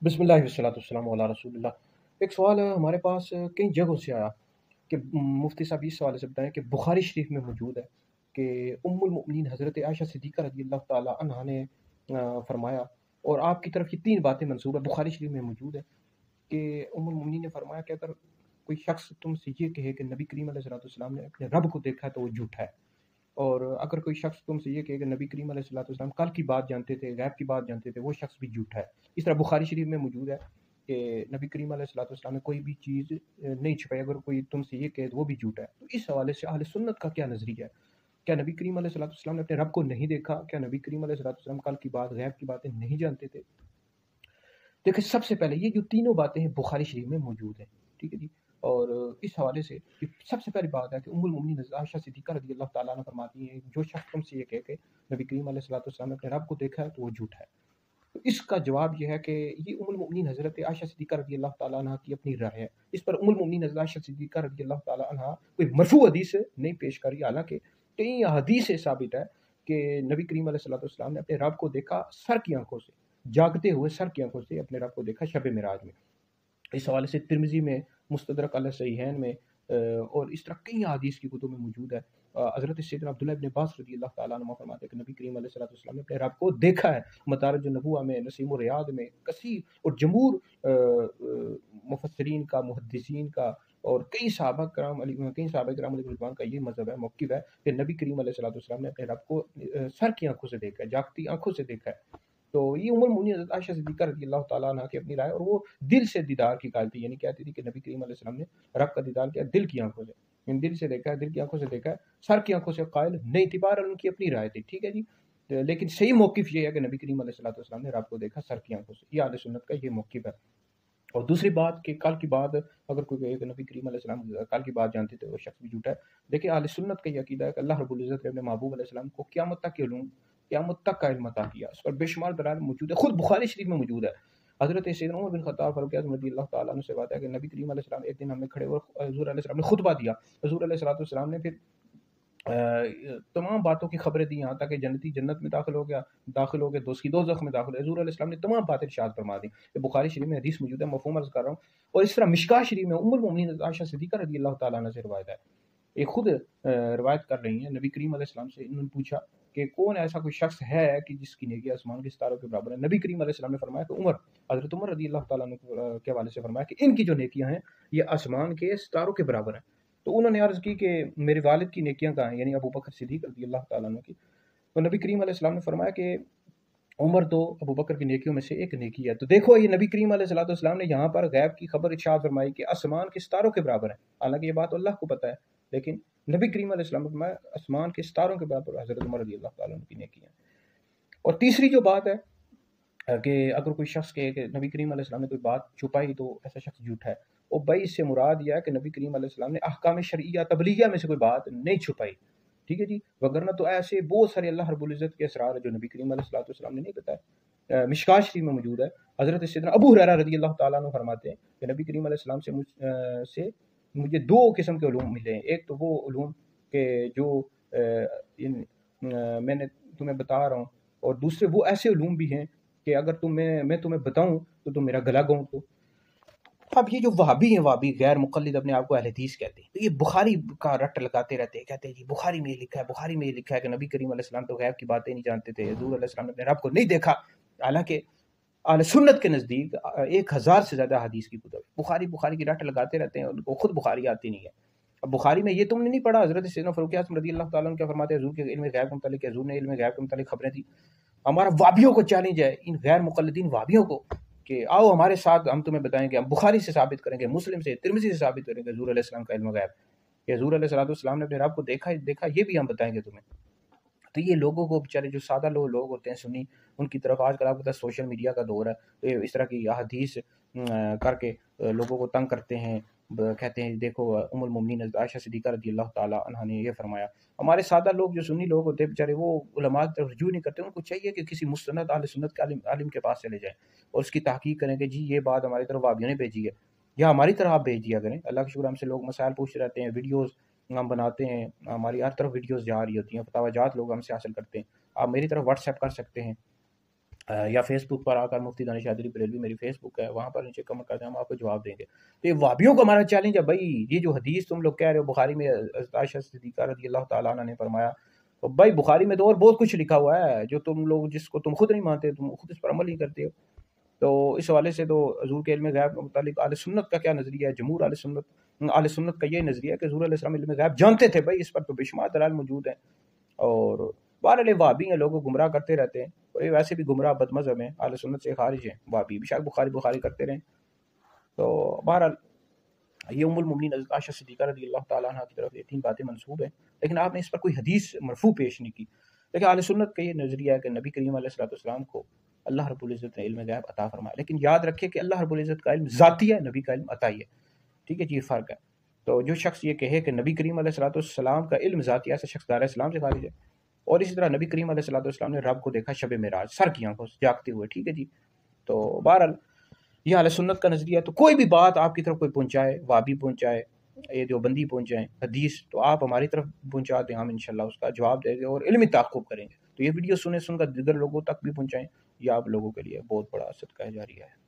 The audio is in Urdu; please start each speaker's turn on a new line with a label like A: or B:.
A: بسم اللہ والصلاۃ والسلام علی رسول اللہ۔ ایک سوال ہے ہمارے پاس کئی جگہوں سے آیا کہ مفتی صاحب اس حوالے سے بتائیں کہ بخاری شریف میں موجود ہے کہ ام المؤمنین حضرت عائشہ صدیقہ رضی اللہ تعالی عنہا نے فرمایا، اور آپ کی طرف یہ تین باتیں منسوب ہے، بخاری شریف میں موجود ہے کہ ام المؤمنین نے فرمایا کہ اگر کوئی شخص تم سے یہ کہے کہ نبی کریم علیہ الصلوۃ والسلام نے اپنے رب کو دیکھا ہے تو وہ جھوٹا ہے، اور اگر کوئی شخص تم سے یہ کہے کہ نبی کریم علیہ الصلوۃ والسلام کل کی بات جانتے تھے، غیب کی بات جانتے تھے، وہ شخص بھی جھوٹا ہے۔ اس طرح بخاری شریف میں موجود ہے کہ نبی کریم علیہ الصلوۃ والسلام نے کوئی بھی چیز نہیں چھپائی، اگر کوئی تم سے یہ کہے تو وہ بھی جھوٹا ہے۔ تو اس حوالے سے اہل سنت کا کیا نظریہ ہے؟ کیا نبی کریم علیہ الصلوۃ والسلام نے اپنے رب کو نہیں دیکھا؟ کیا نبی کریم علیہ الصلوۃ والسلام کل کی بات، غیب کی باتیں نہیں جانتے تھے؟ دیکھیں، سب سے پہلے یہ جو تینوں باتیں ہیں بخاری شریف میں موجود ہیں، ٹھیک ہے جی۔ اور اس حوالے سے یہ سب سے پہلی بات ہے کہ ام المؤمنین عائشہ صدیقہ رضی اللہ تعالیٰ عنہ فرماتی ہیں جو شخص تم سے یہ کہے کہ نبی کریم علیہ الصلوۃ والسلام نے اپنے رب کو دیکھا ہے تو وہ جھوٹا ہے۔ تو اس کا جواب یہ ہے کہ یہ ام المؤمنین حضرت عائشہ صدیقہ رضی اللہ تعالیٰ عنہ کی اپنی رائے ہے۔ اس پر ام المؤمنین حضرت عائشہ صدیقہ رضی اللہ تعالیٰ عنہ کوئی مرفوع حدیث نہیں پیش کری، حالانکہ کئی حدیث سے ثابت ہے کہ نبی کریم علیہ الصلوۃ والسلام نے اپنے رب کو دیکھا سر کی آنکھوں سے، جاگتے ہوئے سر کی آنکھوں سے اپنے رب کو دیکھا شب معراج میں۔ اس حوالے سے ترمذی میں، مستدرک علی صحیحین میں، اور اس طرح کئی حدیث کی کتب میں موجود ہے۔ حضرت سیدنا عبداللہ ابن عباس رضی اللہ تعالیٰ عنہ فرماتے ہیں کہ نبی کریم علیہ الصلوۃ والسلام نے اپنے رب کو دیکھا ہے۔ مدارج النبوہ میں، نسیم الریاض میں کثیر اور جمہور مفسرین کا، محدثین کا اور کئی صحابہ کرام علیہ رضوان کا یہ مذہب ہے، موقف ہے کہ نبی کریم علیہ الصلوۃ والسلام نے اپنے رب کو سر کی آنکھوں سے دیکھا ہے، جاگتی آنکھوں سے دیکھا ہے۔ تو یہ ام المؤمنین حضرت عائشہ صدیقہ رضی اللہ تعالیٰ عنہ کی اپنی رائے، اور وہ دل سے دیدار کی قائل تھی، یعنی کہتی تھی کہ نبی کریم علیہ السلام نے رب کا دیدار کیا دل کی آنکھوں سے، یعنی دل سے دیکھا ہے، دل کی آنکھوں سے دیکھا ہے، سر کی آنکھوں سے قائل نہیں تھی۔ بہرحال ان کی اپنی رائے تھی، ٹھیک ہے جی۔ لیکن صحیح موقف یہ ہے کہ نبی کریم علیہ الصلوۃ والسلام نے رب کو دیکھا سر کی آنکھوں سے، یہ اہل سنت کا یہ موقف ہے۔ اور دوسری بات کہ کل کی بات، اگر کوئی کہے کہ نبی کریم علیہ السلام کل کی بات جانتے تھے، وہ شخص بھی جھوٹا ہے۔ دیکھیں، اہل سنت کا یہ عقیدہ ہے کہ اللہ رب العزت نے اپنے محبوب علیہ السلام کو قیامت تک کے علوم، قیامت تک کا علم عطا کیا، اس پر بے شمار دلائل موجود ہے، خود بخاری شریف میں موجود ہے۔ حضرت سیدنا عمر بن خطاب فاروق اعظم رضی اللہ تعالیٰ عنہ سے بات ہے کہ نبی کریم علیہ السلام ایک دن ہمیں کھڑے ہوئے، حضور علیہ السلام نے خطبہ دیا، حضور علیہ الصلوۃ والسلام نے پھر تمام باتوں کی خبریں دی، یہاں تک کہ جنتی جنت میں داخل ہو گیا، داخل ہو گیا دوست کی دوزخ میں داخل ہو، حضور علیہ السلام نے تمام باتیں ارشاد فرما دی۔ یہ بخاری شریف میں حدیث موجود ہے، مفہوم عرض کر رہا ہوں۔ اور اس طرح مشکاہ شریف میں ام المؤمنین عائشہ صدیقہ رضی اللہ تعالیٰ عنہ سے روایت ہے، یہ خود روایت کر رہی ہیں نبی کریم علیہ السلام سے، انہوں نے پوچھا کہ کون ایسا کوئی شخص ہے کہ جس کی نیکی آسمان کے ستاروں کے برابر ہے؟ نبی کریم علیہ السلام نے فرمایا کہ عمر، حضرت عمر رضی اللہ تعالیٰ عنہ کے حوالے سے فرمایا کہ ان کی جو نیکیاں ہیں یہ آسمان کے ستاروں کے برابر ہیں۔ تو انہوں نے عرض کی کہ میرے والد کی نیکیاں کہاں ہیں، یعنی ابو بکر صدیق رضی اللہ تعالیٰ عنہ کی۔ تو نبی کریم علیہ السلام نے فرمایا کہ عمر تو ابو بکر کی نیکیوں میں سے ایک نیکی ہے۔ تو دیکھو، یہ نبی کریم علیہ السلام نے یہاں پر غیب کی خبر ارشاد فرمائی کہ آسمان کے ستاروں کے برابر ہے، حالانکہ یہ بات اللہ کو پتہ ہے، لیکن نبی کریم علیہ السلام نے فرمایا آسمان کے ستاروں کے برابر حضرت عمر رضی اللہ تعالیٰ عنہ کی نیکی ہے۔ اور تیسری جو بات ہے کہ اگر کوئی شخص کہے کہ نبی کریم علیہ السلام نے کوئی بات چھپائی تو ایسا شخص جھوٹا ہے، اور بھائی اس سے مراد یہ ہے کہ نبی کریم علیہ السلام نے احکام شرعیہ تبلیغیہ میں سے کوئی بات نہیں چھپائی، ٹھیک ہے جی۔ وگرنہ تو ایسے بہت سارے اللہ رب العزت کے اسرار ہے جو نبی کریم علیہ السلام نے نہیں بتایا۔ مشکاہ شریف میں موجود ہے، حضرت سیدنا ابو ہریرہ رضی اللہ تعالیٰ عنہ فرماتے ہیں کہ نبی کریم علیہ السلام سے مجھے دو قسم کے علوم ملے ہیں۔ ایک تو وہ علوم کہ جو میں نے تمہیں بتا رہا ہوں، اور دوسرے وہ ایسے علوم بھی ہیں کہ اگر میں تمہیں بتاؤں تو تم میرا گلا گھونٹ دو۔ اب یہ جو وہابی ہیں، وہابی غیر مقلد اپنے آپ کو اہل حدیث کہتے ہیں، تو یہ بخاری کا رٹ لگاتے رہتے ہیں، کہتے ہیں جی بخاری میں یہ لکھا ہے، بخاری میں یہ لکھا ہے کہ نبی کریم علیہ السلام تو غیب کی باتیں نہیں جانتے تھے، حضور علیہ السلام نے اپنے رب کو نہیں دیکھا، حالانکہ اہل سنت کے نزدیک 1000 سے زیادہ حدیث کی کتب، بخاری کی رٹ لگاتے رہتے ہیں، ان کو خود بخاری آتی نہیں ہے۔ اب بخاری میں یہ تم نے نہیں پڑھا، حضرت سیدنا فاروق اعظم رضی اللہ تعالیٰ عنہ کیا فرماتے ہیں حضور کے علم غیب کے متعلق، حضور نے علم غیب کے متعلق خبریں دی۔ ہمارا وابیوں کو چیلنج ہے، ان غیر مقلدین وابیوں کو، کہ آؤ ہمارے ساتھ، ہم تمہیں بتائیں گے، ہم بخاری سے ثابت کریں گے، مسلم سے، ترمذی سے ثابت کریں گے حضور علیہ السلام کا علم غیب، کہ حضور علیہ السلام نے اپنے رب کو دیکھا یہ بھی ہم بتائیں گے تمہیں۔ تو یہ لوگوں کو بیچارے جو سادہ لوگ ہوتے ہیں سنی، ان کی طرف آج کل آپ کو پتہ ہے سوشل میڈیا کا دور ہے، تو یہ اس طرح کی احادیث کر کے لوگوں کو تنگ کرتے ہیں، کہتے ہیں دیکھو ام المؤمنین عائشہ صدیقہ رضی اللہ تعالیٰ عنہا نے یہ فرمایا۔ ہمارے سادہ لوگ جو سنی لوگ ہوتے ہیں بیچارے، وہ علماء کی طرف رجوع نہیں کرتے، ان کو چاہیے کہ کسی مستند اہل سنت کے عالم کے پاس چلے جائیں اور اس کی تحقیق کریں کہ جی یہ بات ہماری طرف وہابیوں نے بھیجی ہے، یا ہماری طرح آپ بھیج دیا کریں۔ اللہ کا شکر ہم سے لوگ مسائل پوچھتے رہتے ہیں، ویڈیوز ہم بناتے ہیں، ہماری ہر طرف ویڈیوز جا رہی ہوتی ہیں، فتاویٰ جات لوگ ہم سے حاصل کرتے ہیں، آپ میری طرف واٹس ایپ کر سکتے ہیں، یا فیس بک پر آ کر مفتی دانش چودھری بریلوی میری فیس بک ہے، وہاں پر نیچے کمنٹ کرتے ہیں، ہم آپ کو جواب دیں گے۔ تو یہ وابیوں کو ہمارا چیلنج ہے بھائی، یہ جو حدیث تم لوگ کہہ رہے ہو بخاری میں حضرت عائشہ صدیقہ رضی اللہ تعالیٰ عنہ نے فرمایا، تو بھائی بخاری میں تو اور بہت کچھ لکھا ہوا ہے جو تم لوگ جس کو تم خود نہیں مانتے، تم خود اس پر عمل نہیں کرتے ہو۔ تو اس حوالے سے تو حضور کے علم غیب کے متعلق اہل سنت کا کیا نظریہ ہے؟ جمہور اہل سنت کا یہ نظریہ ہے کہ حضور علیہ السلام علم غیب جانتے تھے بھائی، اس پر تو بے شمار دلائل موجود ہیں۔ اور بہرحال وہابی ہیں، لوگوں کو گمراہ کرتے رہتے ہیں، اور یہ ویسے بھی گمراہ بد مذہب ہیں، اہل سنت سے خارج ہیں، وہابی بھی شاید بخاری کرتے رہیں۔ تو بہرحال یہ ام المومنین حضرت عائشہ صدیقہ رضی اللہ تعالیٰ عنہ کی طرف یہ 3 باتیں منسوب ہیں، لیکن آپ نے اس پر کوئی حدیث مرفوع پیش نہیں کی۔ لیکن اہل سنت کا یہ نظریہ ہے کہ نبی کریم علیہ السلام کو اللہ رب العزت نے علم غیب عطا فرمایا، لیکن یاد رکھے کہ اللہ رب العزت کا علم ذاتی ہے، نبی کا علم عطائی ہے، ٹھیک ہے جی، یہ فرق ہے۔ تو جو شخص یہ کہے کہ نبی کریم علیہ السلام کا علم ذاتی ہے، ایسا شخص دار اسلام سے خارج ہے۔ اور اسی طرح نبی کریم علیہ السلام نے رب کو دیکھا شب معراج سر کی آنکھوں سے جاگتے ہوئے، ٹھیک ہے جی۔ تو بہرحال یہ اہل سنت کا نظریہ ہے۔ تو کوئی بھی بات آپ کی طرف کوئی پہنچائے، وابی پہنچائے، یہ جو بندی پہنچائیں حدیث، تو آپ ہماری طرف پہنچا دیں، ہم انشاءاللہ اس کا جواب دیں گے اور علمی تعقب کریں گے۔ تو یہ ویڈیو سن کر دیگر لوگوں تک بھی پہنچائیں، یہ آپ لوگوں کے لیے بہت بڑا صدقہ جاریہ ہے۔